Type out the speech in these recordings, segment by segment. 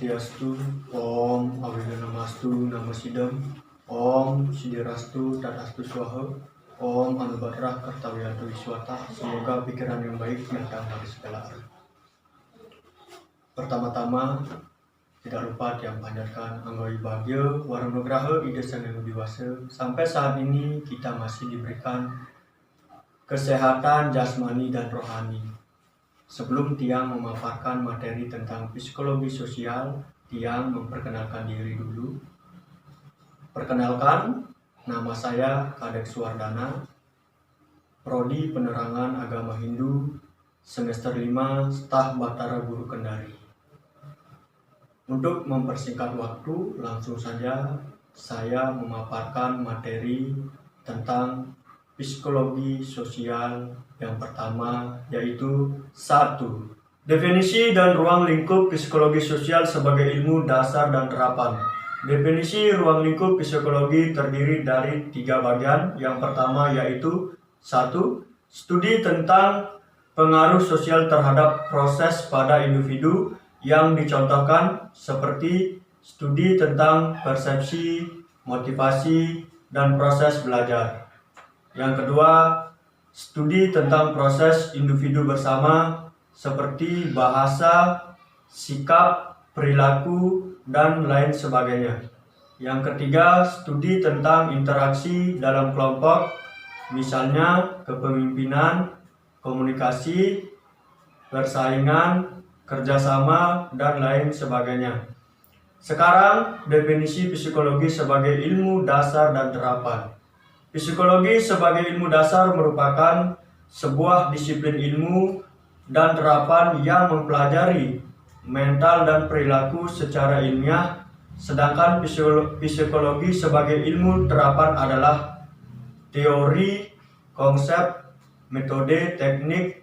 Swastiastu, Om Awilana Mastu Nama Sidam, Om Sidirastu Tadastu Swaha, Om Anubadrah Kartawiyanto Wiswata. Semoga pikiran yang baik datang dari segala arah. Pertama-tama, tidak lupa dipanjatkan anggawi bahagia Warung Nugraha Ida Sang Yang Dewasa. Sampai saat ini kita masih diberikan kesehatan jasmani dan rohani. Sebelum Tiang memaparkan materi tentang psikologi sosial, Tiang memperkenalkan diri dulu. Perkenalkan, nama saya Kadek Suwardana, Prodi Penerangan Agama Hindu, semester 5, Staf Batara Guru Kendari. Untuk mempersingkat waktu, langsung saja saya memaparkan materi tentang psikologi sosial. Yang pertama yaitu 1. Definisi dan ruang lingkup psikologi sosial sebagai ilmu dasar dan terapan. Definisi ruang lingkup psikologi terdiri dari 3 bagian. Yang pertama yaitu 1. Studi tentang pengaruh sosial terhadap proses pada individu yang dicontohkan seperti studi tentang persepsi, motivasi, dan proses belajar. Yang kedua, studi tentang proses individu bersama seperti bahasa, sikap, perilaku, dan lain sebagainya. Yang ketiga, studi tentang interaksi dalam kelompok, misalnya kepemimpinan, komunikasi, persaingan, kerjasama, dan lain sebagainya. Sekarang, definisi psikologi sebagai ilmu dasar dan terapan. Psikologi sebagai ilmu dasar merupakan sebuah disiplin ilmu dan terapan yang mempelajari mental dan perilaku secara ilmiah, sedangkan psikologi sebagai ilmu terapan adalah teori, konsep, metode, teknik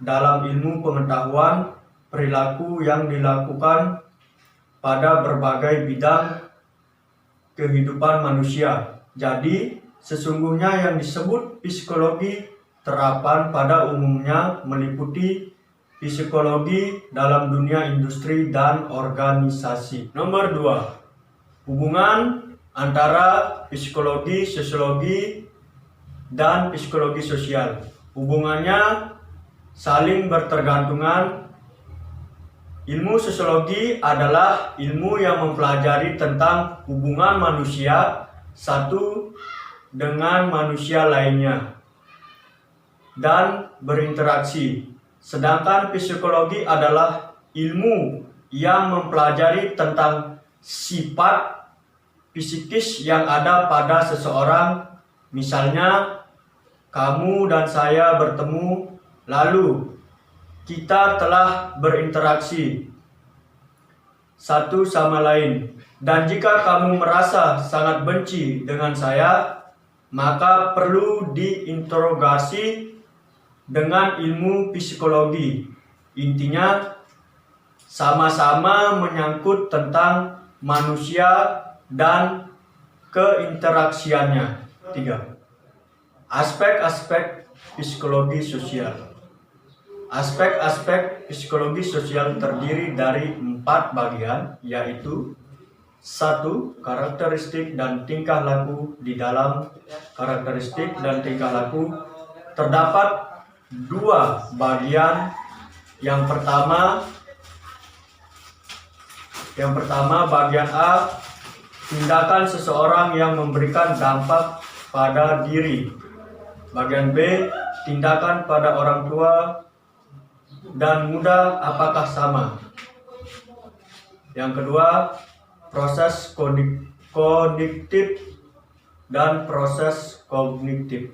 dalam ilmu pengetahuan perilaku yang dilakukan pada berbagai bidang kehidupan manusia. Jadi, sesungguhnya yang disebut psikologi terapan pada umumnya meliputi psikologi dalam dunia industri dan organisasi. Nomor 2. Hubungan antara psikologi, sosiologi, dan psikologi sosial. Hubungannya saling bertergantungan. Ilmu sosiologi adalah ilmu yang mempelajari tentang hubungan manusia satu dengan manusia lainnya dan berinteraksi. Sedangkan psikologi adalah ilmu yang mempelajari tentang sifat psikis yang ada pada seseorang. Misalnya, kamu dan saya bertemu, lalu kita telah berinteraksi satu sama lain. Dan jika kamu merasa sangat benci dengan saya, maka perlu diinterogasi dengan ilmu psikologi. Intinya, sama-sama menyangkut tentang manusia dan keinteraksiannya. 3. Aspek-aspek psikologi sosial. Aspek-aspek psikologi sosial terdiri dari 4 bagian, yaitu 1. Karakteristik dan tingkah laku. Di dalam karakteristik dan tingkah laku terdapat 2 bagian. Yang pertama bagian A, tindakan seseorang yang memberikan dampak pada diri. Bagian B, tindakan pada orang tua dan muda apakah sama. Yang kedua, proses kognitif dan proses kognitif.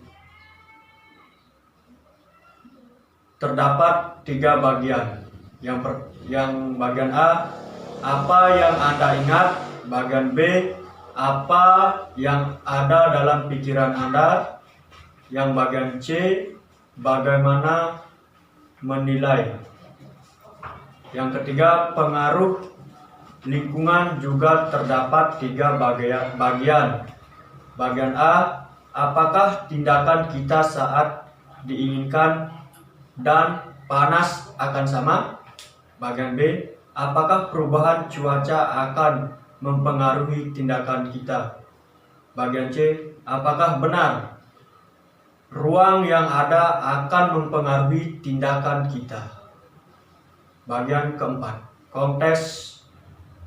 Terdapat 3 bagian. Yang bagian A, apa yang Anda ingat. Bagian B, apa yang ada dalam pikiran Anda. Yang bagian C, bagaimana menilai. Yang ketiga, pengaruh lingkungan juga terdapat 3 bagian. Bagian A, apakah tindakan kita saat diinginkan dan panas akan sama. Bagian B, apakah perubahan cuaca akan mempengaruhi tindakan kita? Bagian C, apakah benar ruang yang ada akan mempengaruhi tindakan kita? Bagian keempat,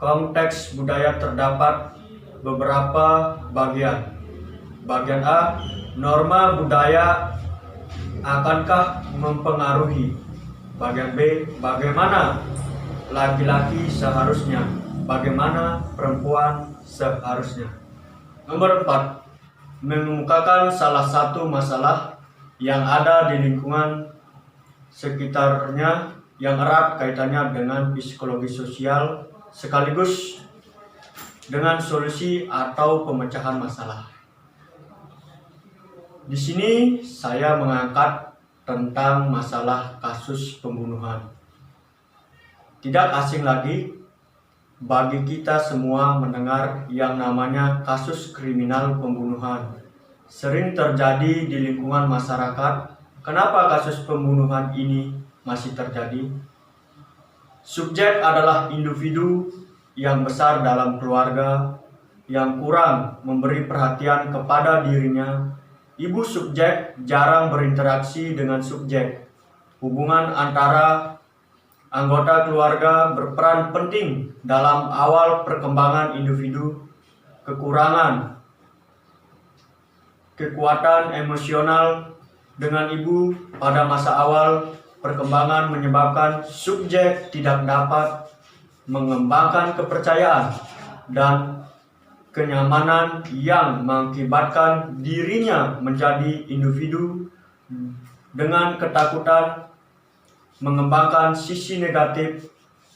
konteks budaya terdapat beberapa bagian. Bagian A, norma budaya akankah mempengaruhi? Bagian B, bagaimana laki-laki seharusnya, bagaimana perempuan seharusnya. Nomor 4, mengemukakan salah satu masalah yang ada di lingkungan sekitarnya yang erat kaitannya dengan psikologi sosial sekaligus dengan solusi atau pemecahan masalah. Di sini saya mengangkat tentang masalah kasus pembunuhan. Tidak asing lagi bagi kita semua mendengar yang namanya kasus kriminal pembunuhan. Sering terjadi di lingkungan masyarakat. Kenapa kasus pembunuhan ini masih terjadi? Subjek adalah individu yang besar dalam keluarga yang kurang memberi perhatian kepada dirinya. Ibu subjek jarang berinteraksi dengan subjek. Hubungan antara anggota keluarga berperan penting dalam awal perkembangan individu. Kekuatan emosional dengan ibu pada masa awal perkembangan menyebabkan subjek tidak dapat mengembangkan kepercayaan dan kenyamanan yang mengakibatkan dirinya menjadi individu dengan ketakutan mengembangkan sisi negatif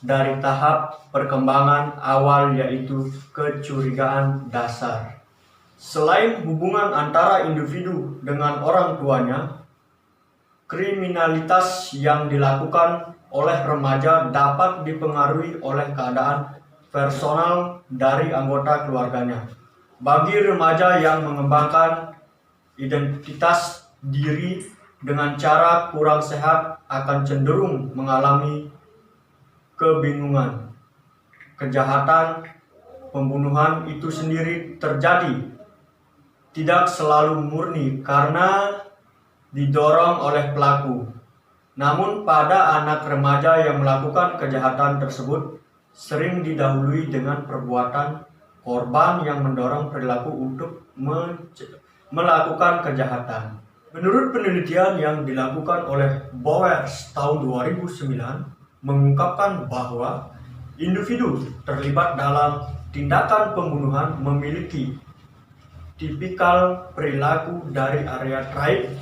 dari tahap perkembangan awal, yaitu kecurigaan dasar. Selain hubungan antara individu dengan orang tuanya, kriminalitas yang dilakukan oleh remaja dapat dipengaruhi oleh keadaan personal dari anggota keluarganya. Bagi remaja yang mengembangkan identitas diri dengan cara kurang sehat akan cenderung mengalami kebingungan. Kejahatan pembunuhan itu sendiri terjadi tidak selalu murni karena didorong oleh pelaku. Namun pada anak remaja yang melakukan kejahatan tersebut sering didahului dengan perbuatan korban yang mendorong perilaku untuk melakukan kejahatan. Menurut penelitian yang dilakukan oleh Bowers tahun 2009 mengungkapkan bahwa individu terlibat dalam tindakan pembunuhan memiliki tipikal perilaku dari area trait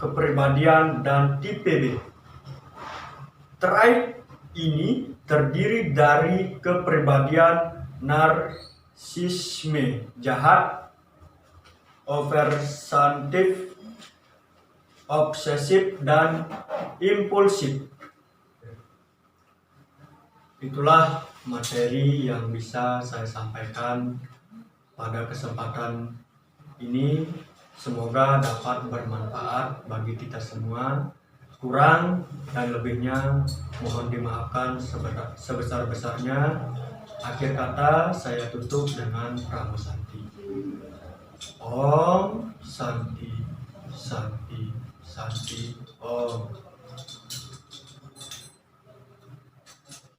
kepribadian dan tipe B. Trait ini terdiri dari kepribadian narsisme jahat, oversensitif, obsesif, dan impulsif. Itulah materi yang bisa saya sampaikan pada kesempatan ini. Semoga dapat bermanfaat bagi kita semua. Kurang dan lebihnya mohon dimaafkan sebesar-besarnya. Akhir kata saya tutup dengan Pramu Santi. Om Santi, Santi, Santi, Om.